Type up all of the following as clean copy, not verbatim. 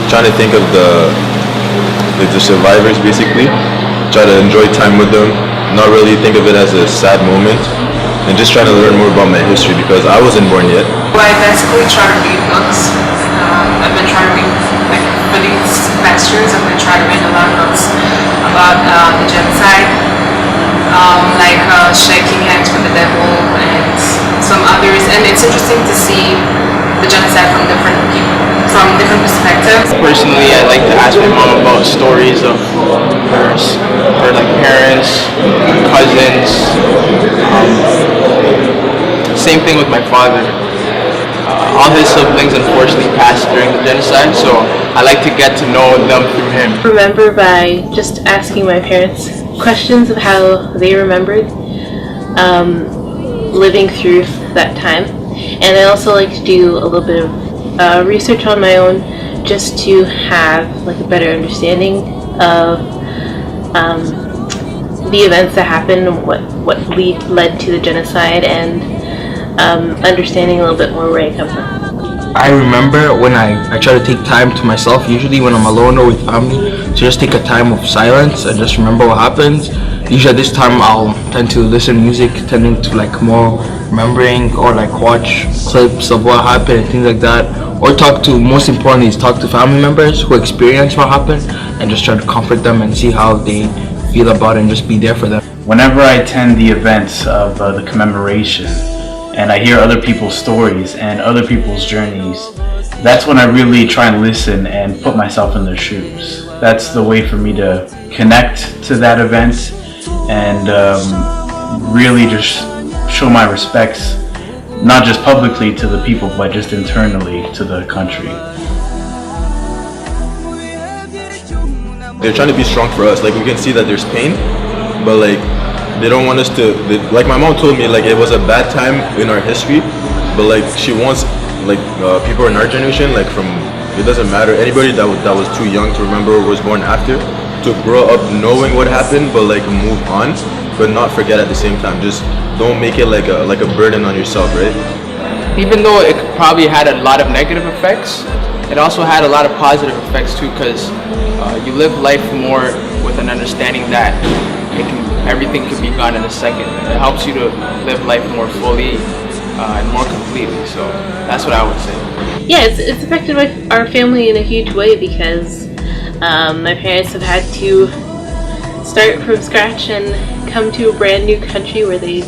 trying to think of the survivors basically, try to enjoy time with them, not really think of it as a sad moment, and just trying to learn more about my history because I wasn't born yet. Well, I basically try to read books. I've been trying to read, like, for these past years, I've been trying to read a lot of books about the genocide, like Shaking Hands with the Devil and some others, and it's interesting to see the genocide from different people, from different perspectives. Personally, I like to ask my mom about stories of her like parents, cousins. Same thing with my father. All his siblings unfortunately passed during the genocide, so I like to get to know them through him. I remember by just asking my parents questions of how they remembered living through that time. And I also like to do a little bit of research on my own just to have like a better understanding of the events that happened, what led to the genocide, and understanding a little bit more where I come from. I remember when I try to take time to myself, usually when I'm alone or with family, to just take a time of silence and just remember what happens. Usually at this time I'll tend to listen to music, tending to like more remembering, or like watch clips of what happened and things like that, or most importantly is talk to family members who experienced what happened and just try to comfort them and see how they feel about it and just be there for them. Whenever I attend the events of the commemoration and I hear other people's stories and other people's journeys, that's when I really try and listen and put myself in their shoes. That's the way for me to connect to that event and really just show my respects, not just publicly to the people, but just internally to the country. They're trying to be strong for us. Like, we can see that there's pain, but like they don't want us to, like my mom told me, like it was a bad time in our history, but like she wants like people in our generation, like from, it doesn't matter, anybody that was too young to remember or was born after, to grow up knowing what happened, but like move on, but not forget at the same time. Just don't make it like a burden on yourself, right? Even though it probably had a lot of negative effects, it also had a lot of positive effects too, because you live life more with an understanding that everything can be gone in a second. It helps you to live life more fully and more completely. So that's what I would say. Yeah, it's affected our family in a huge way because my parents have had to start from scratch and come to a brand new country where they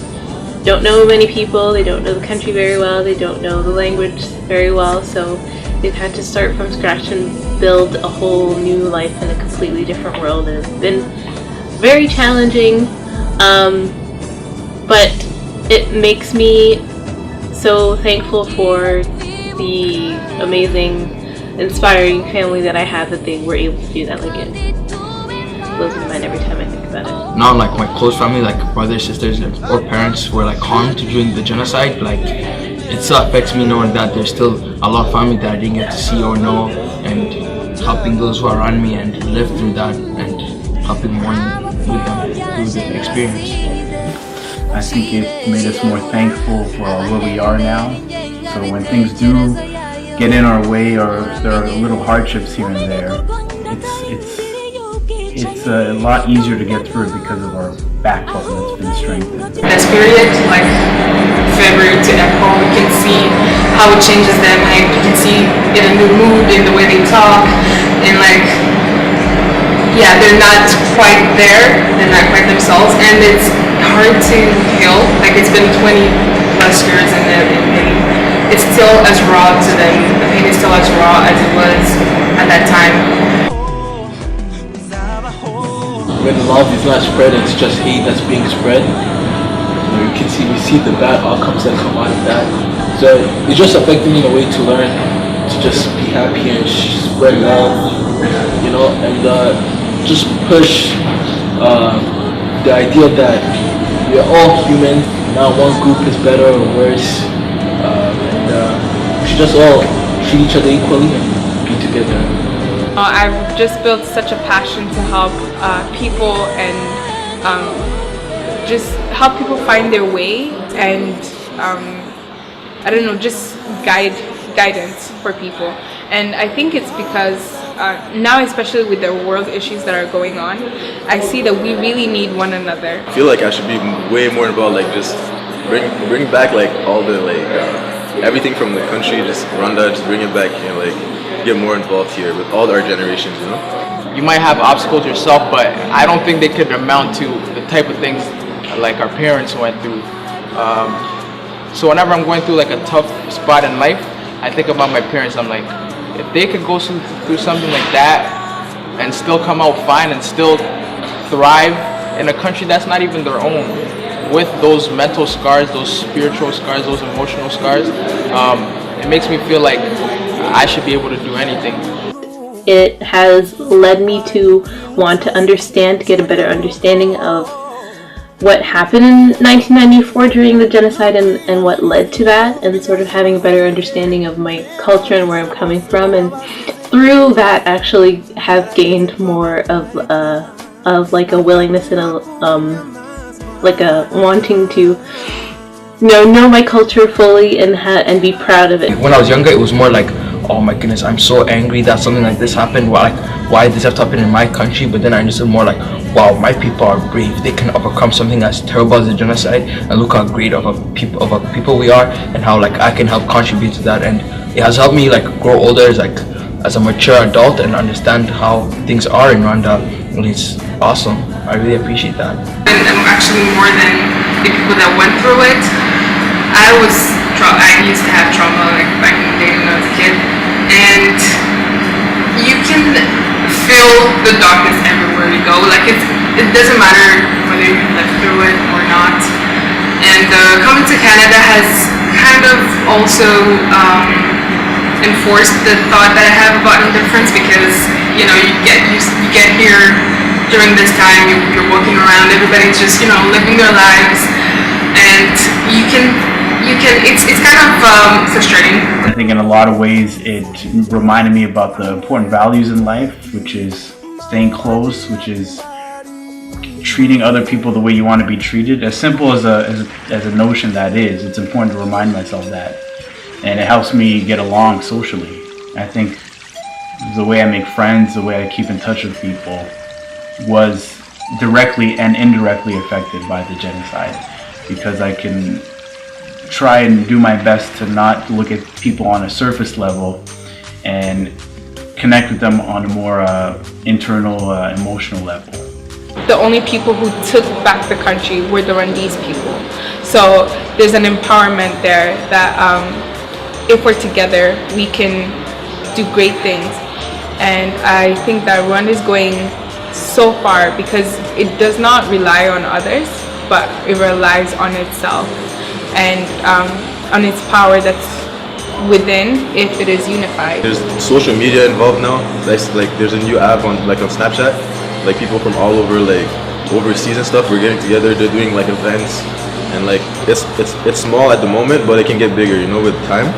don't know many people, they don't know the country very well, they don't know the language very well, so they've had to start from scratch and build a whole new life in a completely different world. And it's been very challenging, but it makes me so thankful for the amazing, inspiring family that I have, that they were able to do that. Like, it blows my mind every time I think about it. Not like my close family, like brothers, sisters, or parents were like harmed during the genocide. Like, it still affects me knowing that there's still a lot of family that I didn't get to see or know, and helping those who are around me and live through that and helping mourn with them through the experience. I think it made us more thankful for where we are now. So when things do get in our way, or there are little hardships here and there, it's a lot easier to get through because of our backbone that's been strengthened. This period, like February to April, we can see how it changes them. Like, you can see in a new mood, in the way they talk, and like, yeah, they're not quite there, they're not quite themselves, and it's hard to heal. Like, it's been 20 plus years, and it's still as raw to them. The pain is still as raw as it was at that time. When love is not spread, it's just hate that's being spread. We see the bad outcomes that come out of that. So it's just affecting me in a way to learn to just be happy and spread love, and just push the idea that we are all human. Not one group is better or worse, and we should just all treat each other equally and be together. I've just built such a passion to help people and just help people find their way, and I don't know, just guidance for people. And I think it's because now, especially with the world issues that are going on, I see that we really need one another. I feel like I should be way more involved, like just bring back like all the everything from the country, just Rwanda, just bring it back, like get more involved here with all our generations, You might have obstacles yourself, but I don't think they could amount to the type of things like our parents went through. So whenever I'm going through like a tough spot in life, I think about my parents. I'm like, if they could go through something like that and still come out fine and still thrive in a country that's not even their own, with those mental scars, those spiritual scars, those emotional scars, it makes me feel like I should be able to do anything. It has led me to want to understand, to get a better understanding of what happened in 1994 during the genocide and what led to that, and sort of having a better understanding of my culture and where I'm coming from, and through that actually have gained more of like a willingness and a wanting to know my culture fully and be proud of it. When I was younger, it was more like, oh my goodness, I'm so angry that something like this happened. Why did this have to happen in my country? But then I understood more like, wow, my people are brave. They can overcome something as terrible as the genocide, and look how great of a people we are, and how like I can help contribute to that. And it has helped me like grow older as a mature adult and understand how things are in Rwanda. And it's awesome. I really appreciate that. And actually more than the people that went through it. I used to have trauma like back in the day when I was a kid, and you can feel the darkness everywhere you go. Like it doesn't matter whether you lived through it or not. And coming to Canada has kind of also enforced the thought that I have about indifference, because you get here during this time, you're walking around, everybody's just living their lives, and it's kind of frustrating. I think in a lot of ways it reminded me about the important values in life, which is staying close, which is treating other people the way you want to be treated. As simple as a notion that is, it's important to remind myself that, and it helps me get along socially. I think the way I make friends, the way I keep in touch with people, was directly and indirectly affected by the genocide, because I can try and do my best to not look at people on a surface level and connect with them on a more internal, emotional level. The only people who took back the country were the Rwandese people. So there's an empowerment there that if we're together, we can do great things. And I think that Rwanda is going so far because it does not rely on others, but it relies on itself and on its power that's within if it is unified. There's social media involved now. There's a new app on Snapchat. Like people from all over, like overseas and stuff, we're getting together. They're doing like events, and like it's small at the moment, but it can get bigger, with time.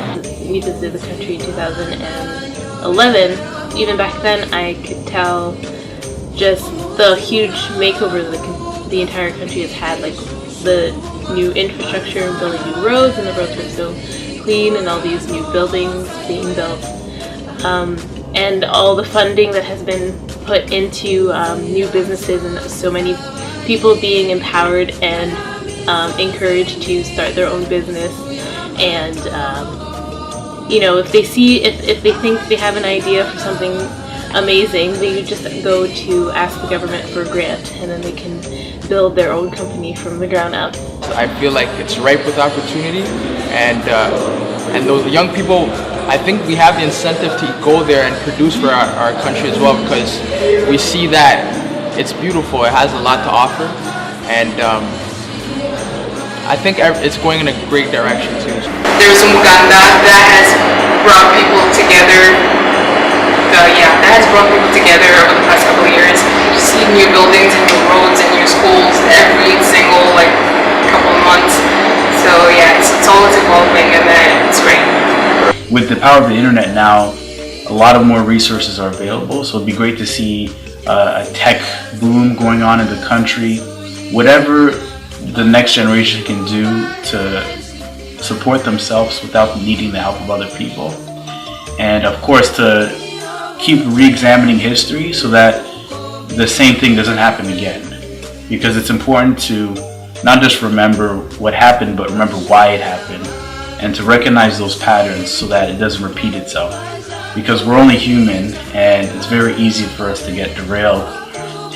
We visited the country in 2011. Even back then, I could tell just the huge makeover the entire country has had, like the new infrastructure, building new roads, and the roads are so clean, and all these new buildings being built, and all the funding that has been put into new businesses, and so many people being empowered and encouraged to start their own business. And if they think they have an idea for something amazing, they just go to ask the government for a grant, and then they can build their own company from the ground up. I feel like it's ripe with opportunity, and those young people, I think we have the incentive to go there and produce for our country as well, because we see that it's beautiful, it has a lot to offer, and I think it's going in a great direction too. There's Uganda that has brought people together. That has brought people together over the past couple of years. You see new buildings and new roads and new schools every single couple of months. So it's always evolving, and it's great. With the power of the internet now, a lot of more resources are available, so it'd be great to see a tech boom going on in the country. Whatever the next generation can do to support themselves without needing the help of other people, and of course to keep re-examining history so that the same thing doesn't happen again. Because it's important to not just remember what happened, but remember why it happened, and to recognize those patterns so that it doesn't repeat itself. Because we're only human, and it's very easy for us to get derailed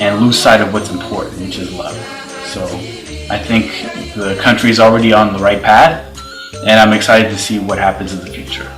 and lose sight of what's important, which is love. So I think the country is already on the right path, and I'm excited to see what happens in the future.